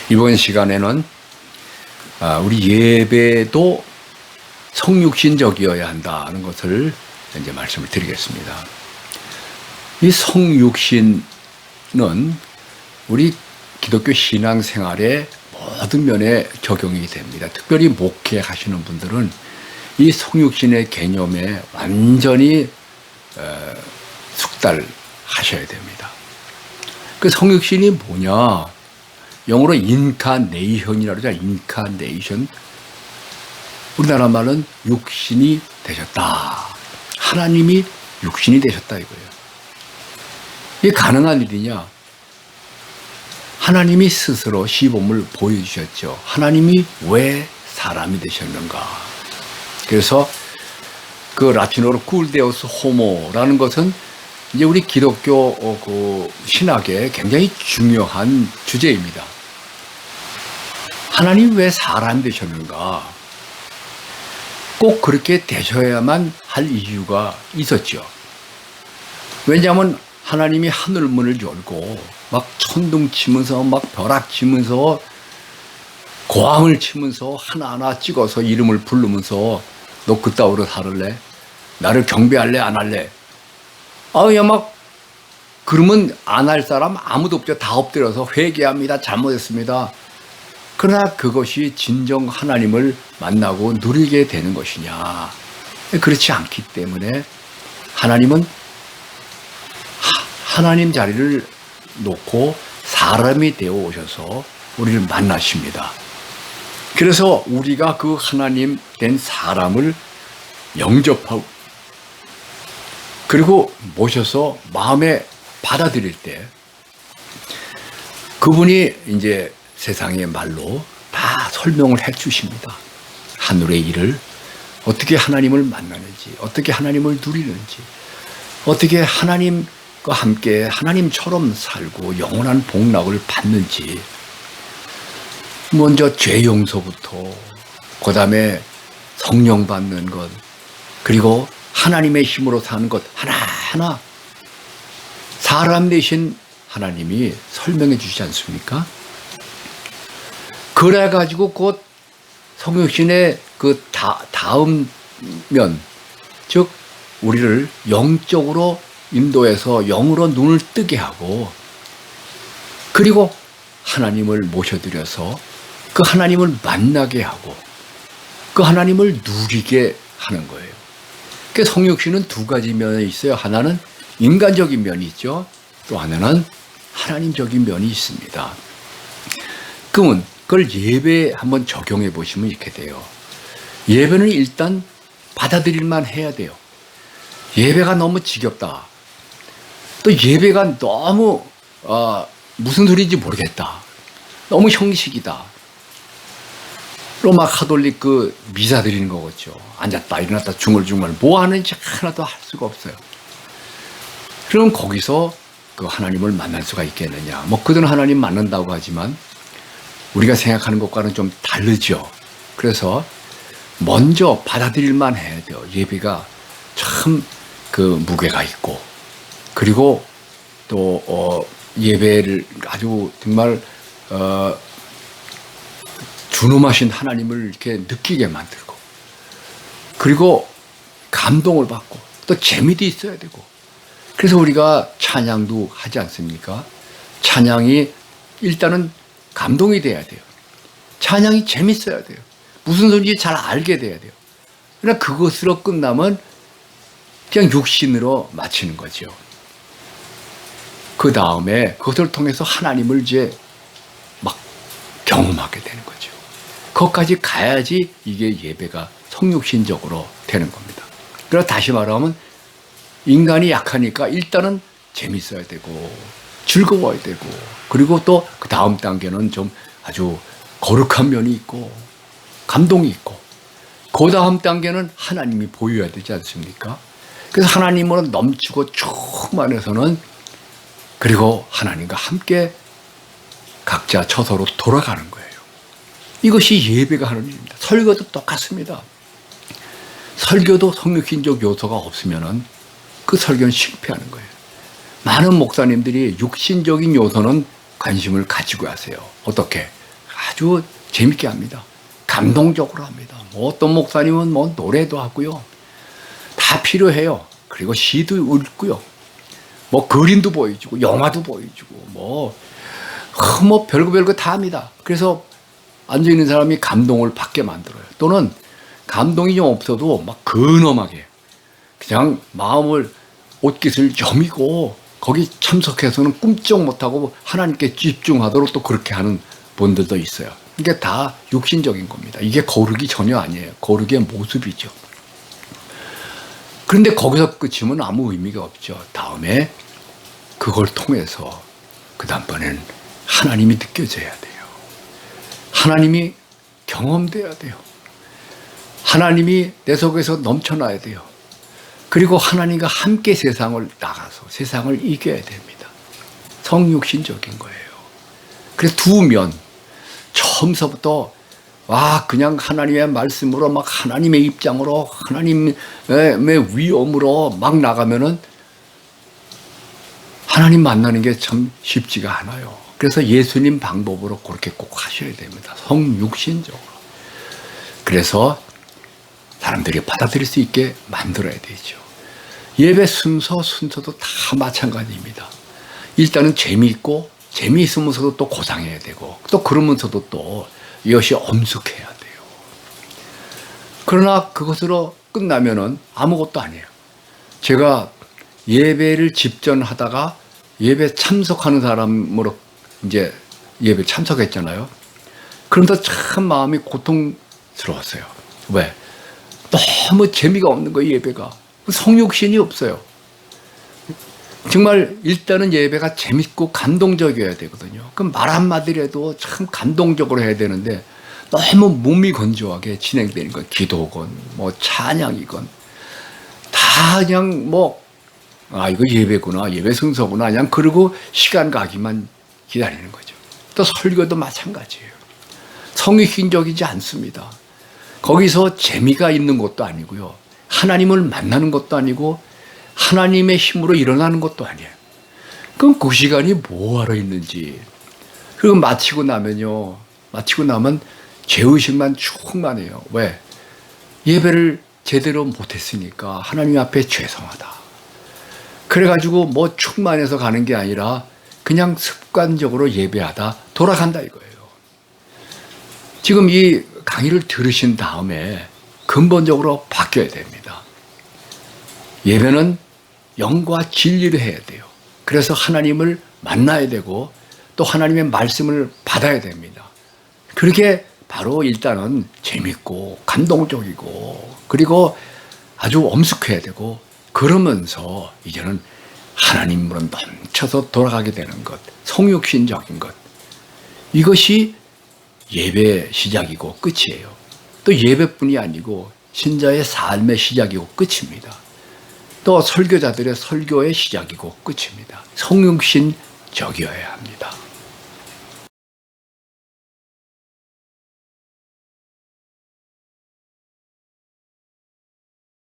이번 시간에는 우리 예배도 성육신적이어야 한다는 것을 이제 말씀을 드리겠습니다. 이 성육신은 우리 기독교 신앙생활의 모든 면에 적용이 됩니다. 특별히 목회하시는 분들은 이 성육신의 개념에 완전히 숙달하셔야 됩니다. 그 성육신이 뭐냐? 영어로 인카네이션이라고 하죠. 인카네이션. 우리나라 말은 육신이 되셨다. 하나님이 육신이 되셨다 이거예요. 이게 가능한 일이냐? 하나님이 스스로 시범을 보여주셨죠. 하나님이 왜 사람이 되셨는가? 그래서 그 라틴어로 쿨데우스 호모라는 것은 이제 우리 기독교 신학의 굉장히 중요한 주제입니다. 하나님 왜 사람이 되셨는가? 꼭 그렇게 되셔야만 할 이유가 있었죠. 왜냐하면 하나님이 하늘문을 열고 막 천둥 치면서 막 벼락 치면서 고함을 치면서 하나하나 찍어서 이름을 부르면서 너 그따위로 살을래? 나를 경배할래? 안 할래? 야 막 그러면 안 할 사람 아무도 없죠. 다 엎드려서 회개합니다. 잘못했습니다. 그러나 그것이 진정 하나님을 만나고 누리게 되는 것이냐? 그렇지 않기 때문에 하나님은 하나님 자리를 놓고 사람이 되어 오셔서 우리를 만나십니다. 그래서 우리가 그 하나님 된 사람을 영접하고 그리고 모셔서 마음에 받아들일 때 그분이 이제 세상의 말로 다 설명을 해 주십니다. 하늘의 일을 어떻게 하나님을 만나는지, 어떻게 하나님을 누리는지, 어떻게 하나님과 함께 하나님처럼 살고 영원한 복락을 받는지, 먼저 죄 용서부터 그 다음에 성령 받는 것, 그리고 하나님의 힘으로 사는 것 하나하나 사람 되신 하나님이 설명해 주시지 않습니까? 그래가지고 곧 성육신의 그 다음 면, 즉 우리를 영적으로 인도해서 영으로 눈을 뜨게 하고 그리고 하나님을 모셔드려서 그 하나님을 만나게 하고 그 하나님을 누리게 하는 거예요. 그 성육신은 두 가지 면이 있어요. 하나는 인간적인 면이 있죠. 또 하나는 하나님적인 면이 있습니다. 그러면 그걸 예배에 한번 적용해 보시면 이렇게 돼요. 예배는 일단 받아들일만 해야 돼요. 예배가 너무 지겹다. 또 예배가 너무 무슨 소리인지 모르겠다. 너무 형식이다. 로마 카톨릭 그 미사 드리는 거겠죠. 앉았다 일어났다 중얼중얼 뭐 하는지 하나도 할 수가 없어요. 그럼 거기서 그 하나님을 만날 수가 있겠느냐. 뭐 그들은 하나님 만난다고 하지만 우리가 생각하는 것과는 좀 다르죠. 그래서 먼저 받아들일만 해야 돼요. 예배가 참 그 무게가 있고 그리고 또 예배를 아주 정말 준엄하신 하나님을 이렇게 느끼게 만들고 그리고 감동을 받고 또 재미도 있어야 되고 그래서 우리가 찬양도 하지 않습니까? 찬양이 일단은 감동이 돼야 돼요. 찬양이 재밌어야 돼요. 무슨 소리인지 잘 알게 돼야 돼요. 그러나 그것으로 끝나면 그냥 육신으로 마치는 거죠. 그 다음에 그것을 통해서 하나님을 이제 막 경험하게 되는 거죠. 거기까지 가야지 이게 예배가 성육신적으로 되는 겁니다. 그래서 다시 말하면 인간이 약하니까 일단은 재밌어야 되고 즐거워야 되고 그리고 또 그 다음 단계는 좀 아주 거룩한 면이 있고 감동이 있고 그 다음 단계는 하나님이 보여야 되지 않습니까? 그래서 하나님으로 넘치고 충만해서는 그리고 하나님과 함께 각자 처소로 돌아가는 거예요. 이것이 예배가 하는 일입니다. 설교도 똑같습니다. 설교도 성육신적 요소가 없으면은 그 설교는 실패하는 거예요. 많은 목사님들이 육신적인 요소는 관심을 가지고 하세요. 어떻게? 아주 재밌게 합니다. 감동적으로 합니다. 뭐 어떤 목사님은 뭐 노래도 하고요. 다 필요해요. 그리고 시도 읽고요. 뭐 그림도 보여주고 영화도 보여주고 뭐 별거 다 합니다. 그래서 앉아있는 사람이 감동을 받게 만들어요. 또는 감동이 좀 없어도 막 근엄하게 그냥 마음을 옷깃을 여미고 거기 참석해서는 꿈쩍 못하고 하나님께 집중하도록 또 그렇게 하는 분들도 있어요. 이게 다 육신적인 겁니다. 이게 거룩이 전혀 아니에요. 거룩의 모습이죠. 그런데 거기서 끝이면 아무 의미가 없죠. 다음에 그걸 통해서 그 다음번에는 하나님이 느껴져야 돼요. 하나님이 경험돼야 돼요. 하나님이 내 속에서 넘쳐나야 돼요. 그리고 하나님과 함께 세상을 나가서 세상을 이겨야 됩니다. 성육신적인 거예요. 그래서 두 면, 처음서부터 그냥 하나님의 말씀으로 막 하나님의 입장으로 하나님의 위엄으로 막 나가면은 하나님 만나는 게 참 쉽지가 않아요. 그래서 예수님 방법으로 그렇게 꼭 하셔야 됩니다. 성육신적으로. 그래서 사람들이 받아들일 수 있게 만들어야 되죠. 예배 순서도 다 마찬가지입니다. 일단은 재미있으면서도 또 고상해야 되고 또 그러면서도 또 이것이 엄숙해야 돼요. 그러나 그것으로 끝나면은 아무것도 아니에요. 제가 예배를 집전하다가 예배 참석하는 사람으로 이제 예배 참석했잖아요. 그런데 참 마음이 고통스러웠어요. 왜? 너무 재미가 없는 거예요, 예배가. 성육신이 없어요. 정말 일단은 예배가 재밌고 감동적이어야 되거든요. 그럼 말 한마디라도 참 감동적으로 해야 되는데 너무 몸이 건조하게 진행되는 거예요. 기도건 뭐 찬양이건 다 그냥 이거 예배구나, 예배 순서구나 그냥 그러고 시간 가기만 기다리는 거죠. 또 설교도 마찬가지예요. 성육신적이지 않습니다. 거기서 재미가 있는 것도 아니고요. 하나님을 만나는 것도 아니고 하나님의 힘으로 일어나는 것도 아니에요. 그럼 그 시간이 뭐하러 있는지. 그리고 마치고 나면 죄의식만 충만해요. 왜? 예배를 제대로 못했으니까 하나님 앞에 죄송하다. 그래가지고 충만해서 가는 게 아니라 그냥 습관적으로 예배하다 돌아간다 이거예요. 지금 이 강의를 들으신 다음에 근본적으로 바뀌어야 됩니다. 예배는 영과 진리를 해야 돼요. 그래서 하나님을 만나야 되고 또 하나님의 말씀을 받아야 됩니다. 그렇게 바로 일단은 재밌고 감동적이고 그리고 아주 엄숙해야 되고 그러면서 이제는 하나님으로 넘쳐서 돌아가게 되는 것, 성육신적인 것. 이것이 예배 시작이고 끝이에요. 또 예배뿐이 아니고 신자의 삶의 시작이고 끝입니다. 또 설교자들의 설교의 시작이고 끝입니다. 성육신적이어야 합니다.